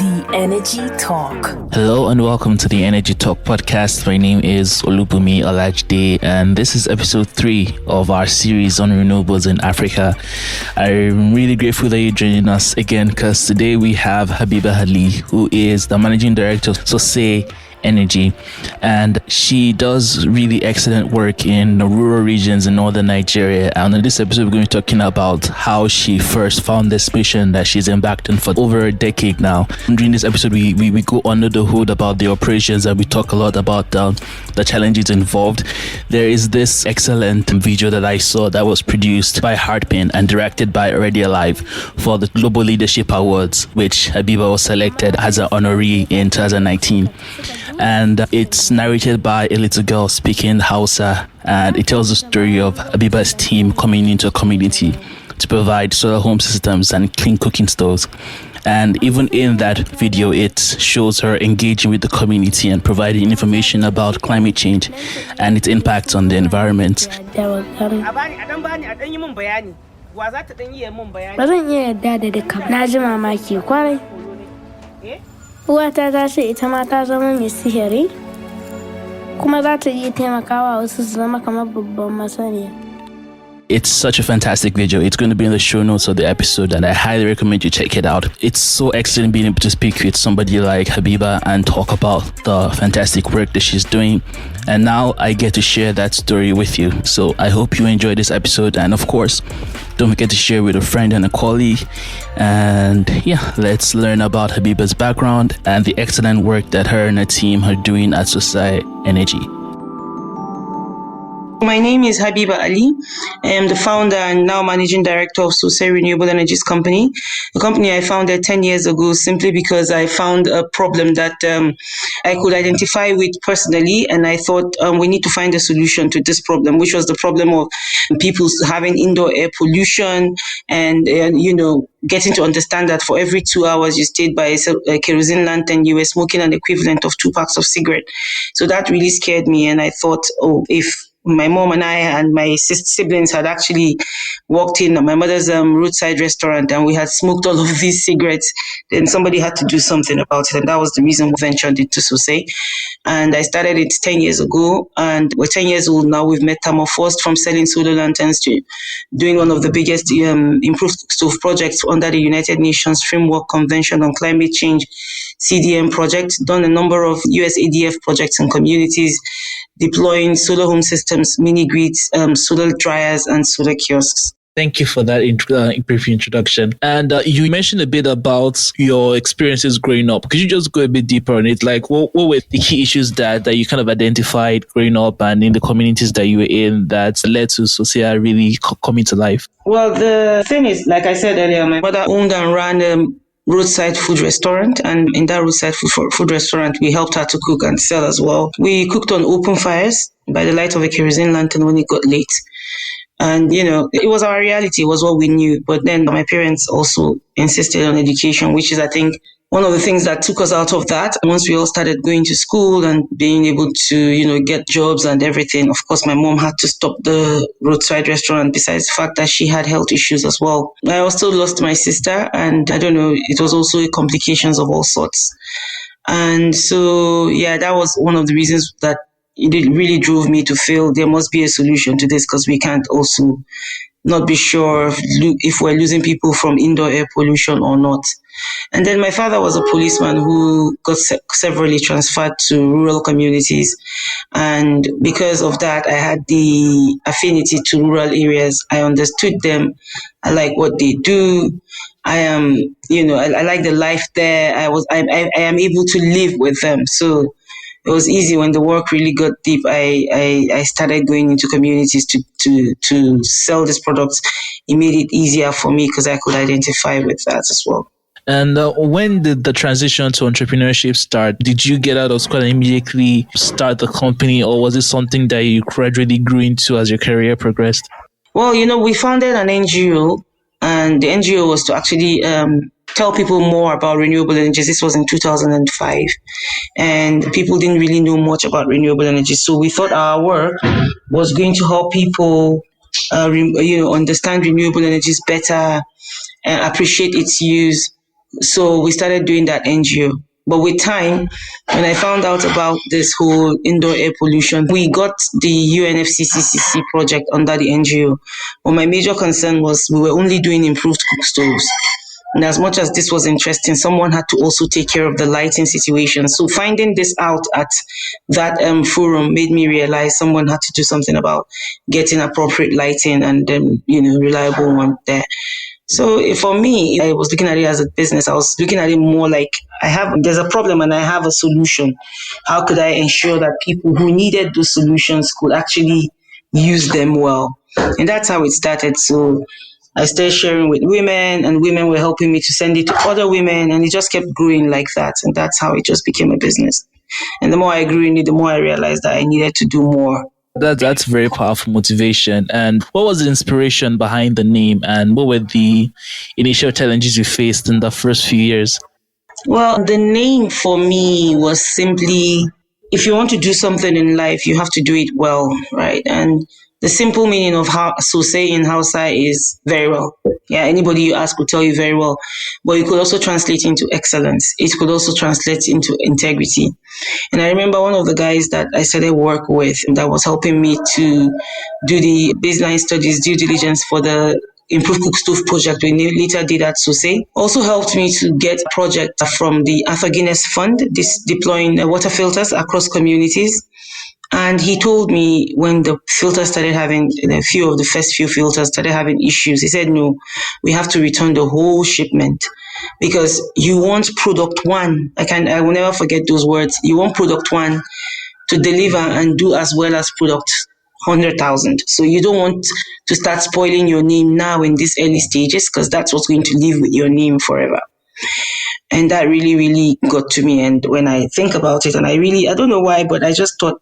The Energy Talk. Hello and welcome to the Energy Talk podcast. My name is Olubumi Olajide and this is episode 3 of our series on renewables in Africa. I'm really grateful that you're joining us again because today we have Habiba Ali, who is the managing director of Sose Energy, and she does really excellent work in the rural regions in northern Nigeria. And in this episode we're going to be talking about how she first found this mission that she's embarked on for over a decade now. And during this episode we go under the hood about the operations, and we talk a lot about the challenges involved. There is this excellent video that I saw that was produced by Heartpin and directed by Already Alive for the Global Leadership Awards, which Habiba was selected as an honoree in 2019. And it's narrated by a little girl speaking Hausa, and it tells the story of Habiba's team coming into a community to provide solar home systems and clean cooking stoves. And even in that video, it shows her engaging with the community and providing information about climate change and its impact on the environment. Uwata ta ce ita ma ta zama mai sihiri kuma za ta iya taimakawa wasu su zama kamar babban masaniya. It's such a fantastic video. It's going to be in the show notes of the episode, and I highly recommend you check it out. It's so excellent being able to speak with somebody like Habiba and talk about the fantastic work that she's doing. And now I get to share that story with you. So I hope you enjoy this episode. And of course, don't forget to share with a friend and a colleague. And yeah, let's learn about Habiba's background and the excellent work that her and her team are doing at Sose Energy. My name is Habiba Ali. I am the founder and now managing director of Sose Renewable Energies Company, a company I founded 10 years ago simply because I found a problem that I could identify with personally, and I thought we need to find a solution to this problem, which was the problem of people having indoor air pollution and getting to understand that for every 2 hours you stayed by a kerosene lantern, you were smoking an equivalent of 2 packs of cigarette. So that really scared me, and I thought, if my mom and I and my siblings had actually walked in my mother's roadside restaurant and we had smoked all of these cigarettes, then somebody had to do something about it. And that was the reason we ventured into Sose. And I started it 10 years ago, and we're 10 years old now. We've metamorphosed from selling solar lanterns to doing one of the biggest improved stove projects under the United Nations Framework Convention on Climate Change, CDM project, done a number of USADF projects in communities, deploying solar home systems, mini-grids, solar dryers, and solar kiosks. Thank you for that brief introduction. And you mentioned a bit about your experiences growing up. Could you just go a bit deeper on it? Like, what were the key issues that you kind of identified growing up and in the communities that you were in that led to Sose really coming to life? Well, the thing is, like I said earlier, my mother owned and ran a roadside food restaurant, and in that roadside food restaurant we helped her to cook and sell as well. We cooked on open fires by the light of a kerosene lantern when it got late, and it was our reality, it was what we knew. But then my parents also insisted on education, which is, I think, one of the things that took us out of that. Once we all started going to school and being able to, get jobs and everything, of course, my mom had to stop the roadside restaurant, besides the fact that she had health issues as well. I also lost my sister, and I don't know, it was also complications of all sorts. And so, yeah, that was one of the reasons that it really drove me to feel there must be a solution to this, because we can't also not be sure if we're losing people from indoor air pollution or not. And then my father was a policeman who got severally transferred to rural communities. And because of that, I had the affinity to rural areas. I understood them. I like what they do. I am, I like the life there. I am able to live with them. So it was easy when the work really got deep. I started going into communities to sell these products. It made it easier for me because I could identify with that as well. And when did the transition to entrepreneurship start? Did you get out of school and immediately start the company, or was it something that you gradually grew into as your career progressed? Well, we founded an NGO, and the NGO was to actually tell people more about renewable energies. This was in 2005, and people didn't really know much about renewable energy. So we thought our work was going to help people, understand renewable energies better, appreciate its use, So we started doing that NGO. But with time, when I found out about this whole indoor air pollution, we got the UNFCCC project under the NGO. But my major concern was we were only doing improved cook stoves. And as much as this was interesting, someone had to also take care of the lighting situation. So finding this out at that forum made me realize someone had to do something about getting appropriate lighting and reliable one there. So for me, I was looking at it as a business. I was looking at it more like there's a problem and I have a solution. How could I ensure that people who needed those solutions could actually use them well? And that's how it started. So I started sharing with women, and women were helping me to send it to other women, and it just kept growing like that. And that's how it just became a business. And the more I grew in it, the more I realized that I needed to do more. That's very powerful motivation. And what was the inspiration behind the name, and what were the initial challenges you faced in the first few years? Well, the name for me was simply, if you want to do something in life, you have to do it well, right? And the simple meaning of how so say in Hausa is very well. Yeah, anybody you ask will tell you very well. But it could also translate into excellence. It could also translate into integrity. And I remember one of the guys that I started work with that was helping me to do the baseline studies, due diligence for the Improve Cook Stove project we later did at SOSE. Also helped me to get a project from the Arthur Guinness Fund, deploying water filters across communities. And he told me when the filters started having, a few of the first few filters started having issues, he said, no, we have to return the whole shipment because you want product one. I will never forget those words. You want product one to deliver and do as well as product 100,000. So you don't want to start spoiling your name now in these early stages because that's what's going to live with your name forever. And that really, really got to me. And when I think about it, and I don't know why, but I just thought,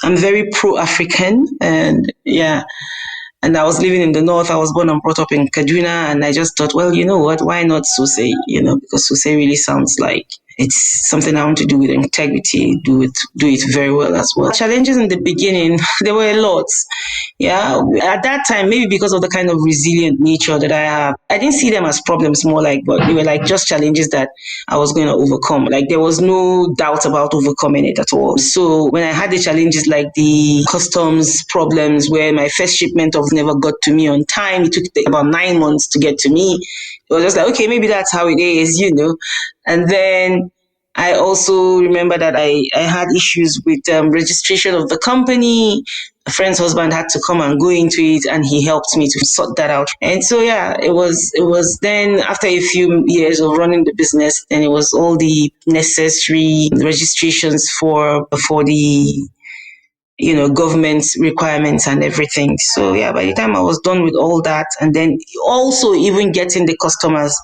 I'm very pro-African, and yeah. And I was living in the north. I was born and brought up in Kaduna, and I just thought, well, you know what? Why not Suse? Because Suse really sounds like it's something I want to do with integrity, do it very well as well. Challenges in the beginning, there were a lot. Yeah, at that time, maybe because of the kind of resilient nature that I have, I didn't see them as problems, but they were like just challenges that I was going to overcome. Like there was no doubt about overcoming it at all. So when I had the challenges like the customs problems where my first shipment of never got to me on time, it took about 9 months to get to me. It was just like, okay, maybe that's how it is, And then I also remember that I had issues with registration of the company. A friend's husband had to come and go into it, and he helped me to sort that out. And so, yeah, it was then after a few years of running the business, then it was all the necessary registrations for the government requirements and everything. So yeah, by the time I was done with all that, and then also even getting the customers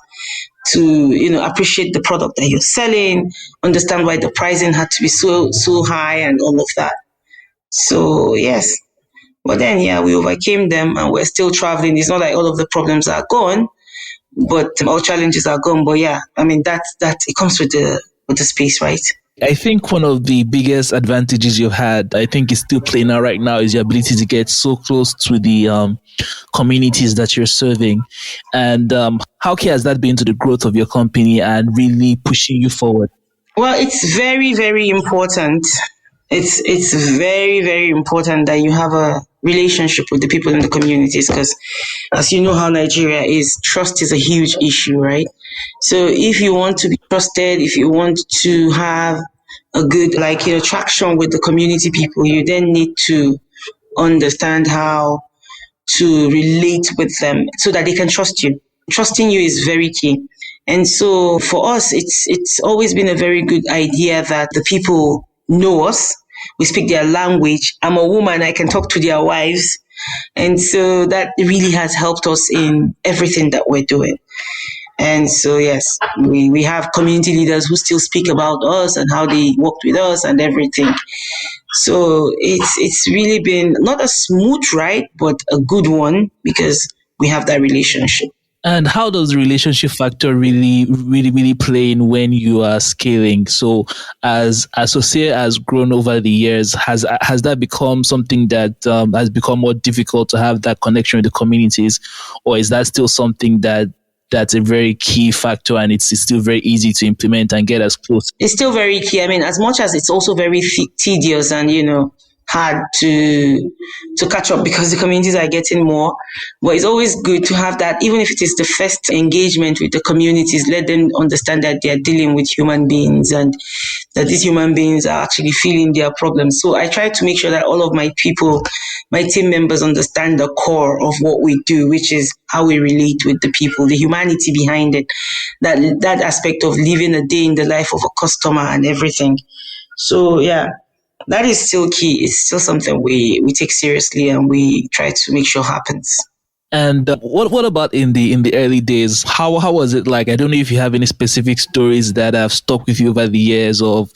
to appreciate the product that you're selling, understand why the pricing had to be so high and all of that. So yes, but then yeah, we overcame them and we're still traveling. It's not like all of the problems are gone, but all challenges are gone. But yeah, I mean that it comes with the space, right? I think one of the biggest advantages you've had, I think is still playing out right now, is your ability to get so close to the communities that you're serving. And how key has that been to the growth of your company and really pushing you forward? Well, it's very, very important. It's very, very important that you have a relationship with the people in the communities because as you know how Nigeria is, trust is a huge issue, right? So if you want to be trusted, if you want to have a good traction with the community people, you then need to understand how to relate with them so that they can trust you. Trusting you is very key. And so for us, it's always been a very good idea that the people know us. We speak their language. I'm a woman. I can talk to their wives. And so that really has helped us in everything that we're doing. And so, yes, we have community leaders who still speak about us and how they worked with us and everything. So it's really been not a smooth ride, but a good one because we have that relationship. And how does the relationship factor really, really, really play in when you are scaling? So as Associate has grown over the years, has that become something that has become more difficult to have that connection with the communities? Or is that still something that that's a very key factor, and it's still very easy to implement and get as close. It's still very key. I mean, as much as it's also very tedious and, hard to catch up because the communities are getting more. But it's always good to have that, even if it is the first engagement with the communities, let them understand that they are dealing with human beings and that these human beings are actually feeling their problems. So I try to make sure that all of my people, my team members understand the core of what we do, which is how we relate with the people, the humanity behind it, that aspect of living a day in the life of a customer and everything. So yeah, that is still key. It's still something we take seriously and we try to make sure happens. And what about in the early days? How was it like? I don't know if you have any specific stories that have stuck with you over the years of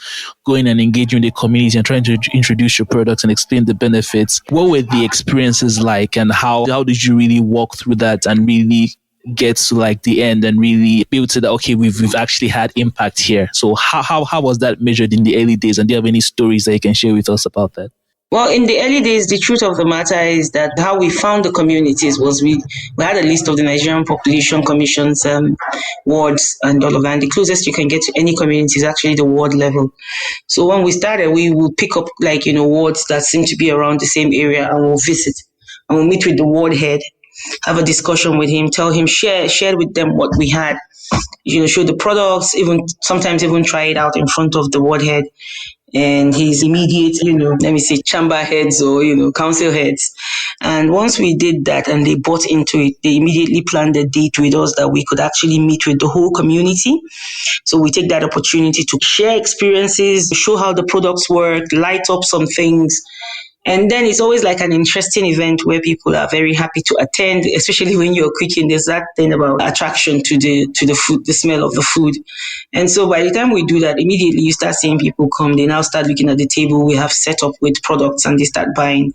going and engaging with the community and trying to introduce your products and explain the benefits. What were the experiences like, and how did you really walk through that and really get to like the end and really be able to say that, okay, we've actually had impact here? So how was that measured in the early days? And do you have any stories that you can share with us about that? Well, in the early days, the truth of the matter is that how we found the communities was we had a list of the Nigerian Population Commission's wards and all of that. And the closest you can get to any community is actually the ward level. So when we started, we would pick up wards that seem to be around the same area and we'll visit. And we'll meet with the ward head, have a discussion with him, tell him, share with them what we had, show the products, sometimes even try it out in front of the ward head and his immediate, let me say chamber heads or, council heads. And once we did that and they bought into it, they immediately planned a date with us that we could actually meet with the whole community. So we take that opportunity to share experiences, show how the products work, light up some things. And then it's always like an interesting event where people are very happy to attend, especially when you're cooking. There's that thing about attraction to the food, the smell of the food. And so by the time we do that, immediately you start seeing people come. They now start looking at the table we have set up with products and they start buying.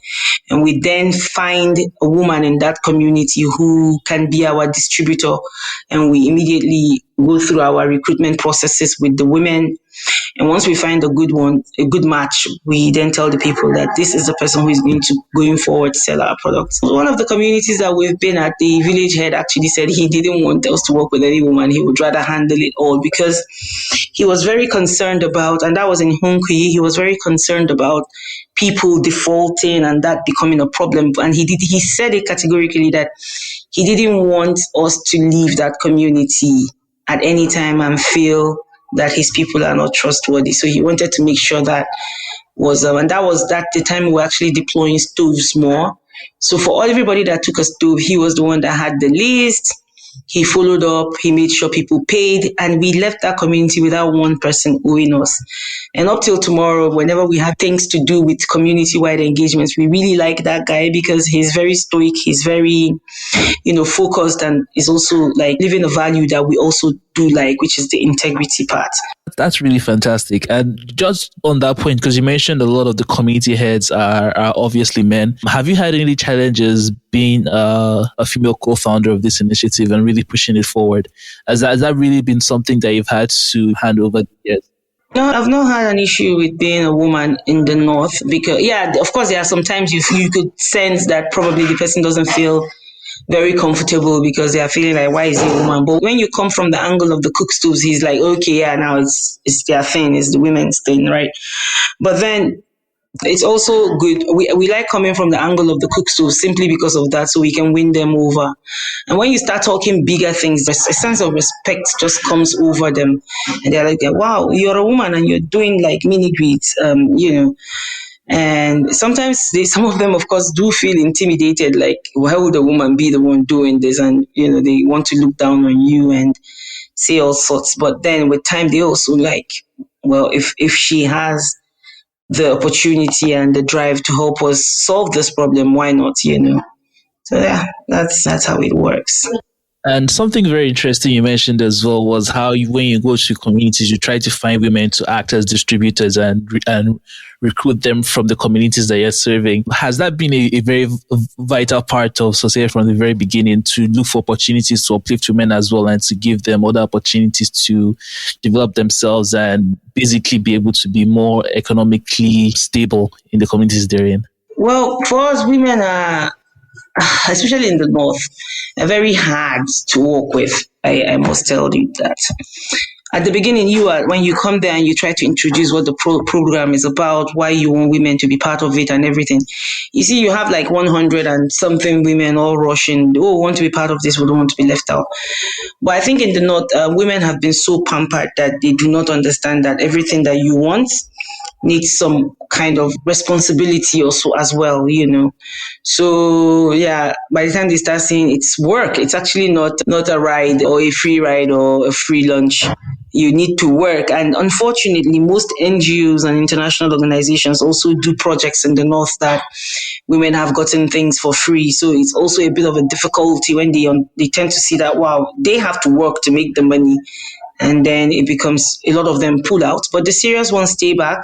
And we then find a woman in that community who can be our distributor. And we immediately go through our recruitment processes with the women. And once we find a good match, we then tell the people that this is the person who is going forward to sell our products. One of the communities that we've been at, the village head actually said he didn't want us to work with any woman. He would rather handle it all because he was very concerned about, and that was in Hunkui, he was very concerned about people defaulting and that becoming a problem. And he said it categorically that he didn't want us to leave that community at any time and feel that his people are not trustworthy. So he wanted to make sure that was, and that was the time we were actually deploying stoves more. So for everybody that took a stove, he was the one that had the list. He followed up, he made sure people paid, and we left that community without one person owing us. And up till tomorrow, whenever we have things to do with community-wide engagements, we really like that guy because he's very stoic, he's very, focused, and is also like living a value that we also do like, which is the integrity part. That's really fantastic. And just on that point, because you mentioned a lot of the community heads are obviously men, have you had any challenges being a female co-founder of this initiative and really pushing it forward? Has that really been something that you've had to hand over the years? No, I've not had an issue with being a woman in the North because, of course, there are sometimes you could sense that probably the person doesn't feel very comfortable because they are feeling like, why is he a woman? But when you come from the angle of the cook stoves, he's like, okay, yeah, now it's their thing, it's the women's thing, right? But then it's also good. We like coming from the angle of the cook stove simply because of that, so we can win them over. And when you start talking bigger things, a sense of respect just comes over them. And they're like, wow, you're a woman and you're doing like mini grids, And sometimes some of them, of course, do feel intimidated, like, why would a woman be the one doing this? And, they want to look down on you and say all sorts. But then with time, they also like, well, if she has the opportunity and the drive to help us solve this problem, why not, So yeah, that's how it works. And something very interesting you mentioned as well was how when you go to communities, you try to find women to act as distributors and recruit them from the communities that you're serving. Has that been a very vital part of society from the very beginning, to look for opportunities to uplift women as well and to give them other opportunities to develop themselves and basically be able to be more economically stable in the communities they're in? Well, for us, women are especially in the north, are very hard to work with. I must tell you that. At the beginning, when you come there and you try to introduce what the program is about, why you want women to be part of it and everything, you see you have like 100 and something women all rushing, oh, want to be part of this, we don't want to be left out. But I think in the north, women have been so pampered that they do not understand that everything that you want needs some kind of responsibility also as well, So yeah, by the time they start seeing it's work, it's actually not a ride or a free ride or a free lunch. You need to work. And unfortunately, most NGOs and international organizations also do projects in the north that women have gotten things for free. So it's also a bit of a difficulty when they tend to see that, wow, they have to work to make the money. And then it becomes a lot of them pull out. But the serious ones stay back.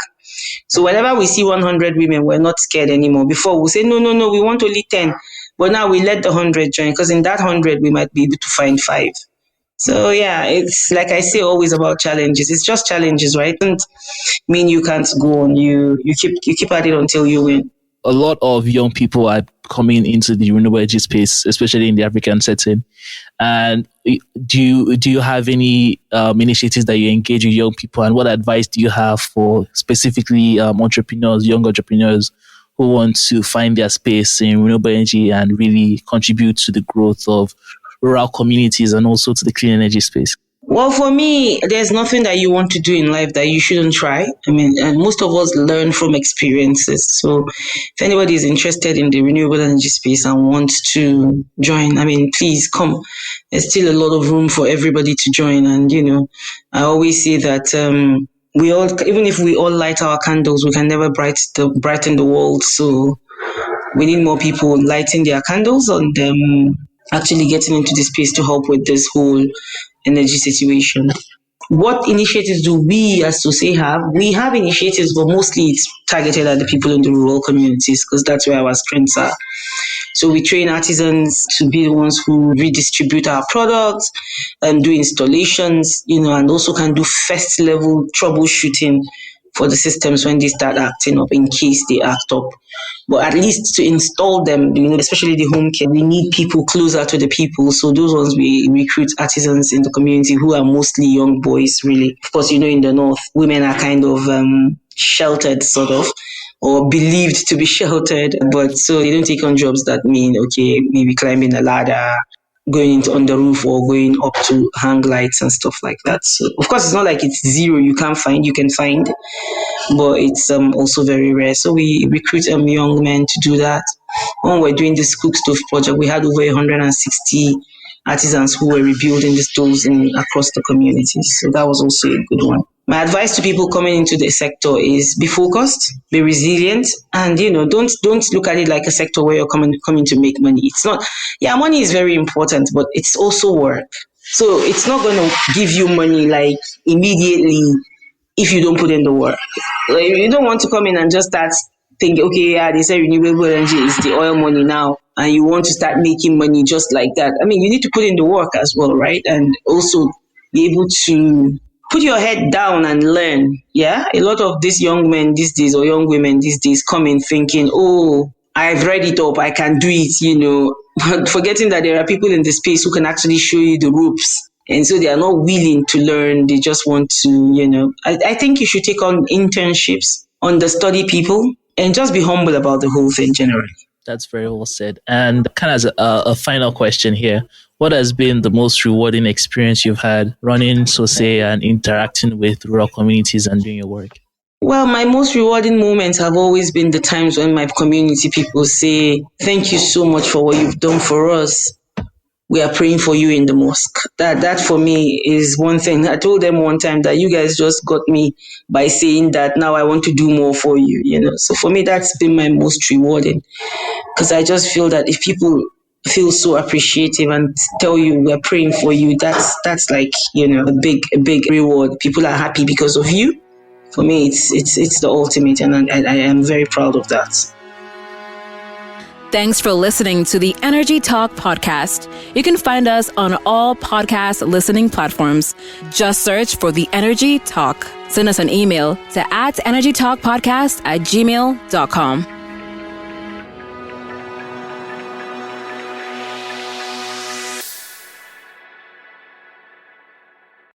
So whenever we see 100 women, we're not scared anymore. Before we say, no, we want only 10. But now we let the 100 join, because in that 100, we might be able to find 5. So yeah, it's like I say, always about challenges. It's just challenges, right? It doesn't mean you can't go on. You keep at it until you win. A lot of young people are coming into the renewable energy space, especially in the African setting. And do you have any initiatives that you engage with young people? And what advice do you have for specifically entrepreneurs, young entrepreneurs who want to find their space in renewable energy and really contribute to the growth of rural communities and also to the clean energy space? Well, for me, there's nothing that you want to do in life that you shouldn't try. I mean, and most of us learn from experiences. So if anybody is interested in the renewable energy space and wants to join, I mean, please come. There's still a lot of room for everybody to join. And, I always say that even if we all light our candles, we can never brighten the world. So we need more people lighting their candles and actually getting into the space to help with this whole energy situation. What initiatives do we as SOSE have? We have initiatives, but mostly it's targeted at the people in the rural communities because that's where our strengths are. So we train artisans to be the ones who redistribute our products and do installations, and also can do first level troubleshooting for the systems when they start acting up in case they act up. But at least to install them, especially the home care, we need people closer to the people. So those ones we recruit artisans in the community who are mostly young boys, really. Of course, in the north, women are kind of sheltered, sort of, or believed to be sheltered. But so they don't take on jobs that mean, okay, maybe climbing a ladder, going on the roof or going up to hang lights and stuff like that. So of course, it's not like it's zero. You can find, but it's also very rare. So we recruit young men to do that. When we're doing this cook stove project, we had over 160 artisans who were rebuilding the stoves across the communities. So that was also a good one. My advice to people coming into the sector is be focused, be resilient, and don't look at it like a sector where you're coming to make money. It's not. Yeah, money is very important, but it's also work. So it's not going to give you money like immediately if you don't put in the work. Like, you don't want to come in and just start thinking, okay, yeah, they say renewable energy is the oil money now, and you want to start making money just like that. I mean, you need to put in the work as well, right? And also be able to put your head down and learn. Yeah, a lot of these young men these days or young women these days come in thinking, oh, I've read it up, I can do it, but forgetting that there are people in the space who can actually show you the ropes. And so they are not willing to learn. They just want to, I think you should take on internships, understudy people, and just be humble about the whole thing generally. That's very well said. And kind of as a final question here, what has been the most rewarding experience you've had running SOSE and interacting with rural communities and doing your work? Well, my most rewarding moments have always been the times when my community people say, thank you so much for what you've done for us. We are praying for you in the mosque. That for me is one thing. I told them one time that you guys just got me by saying that now I want to do more for you, So for me, that's been my most rewarding, because I just feel that if people feel so appreciative and tell you we're praying for you, that's like, a big reward. People are happy because of you. For me, it's the ultimate, and I am very proud of that. Thanks for listening to the Energy Talk podcast. You can find us on all podcast listening platforms. Just search for the Energy Talk. Send us an email to @energytalkpodcast@gmail.com.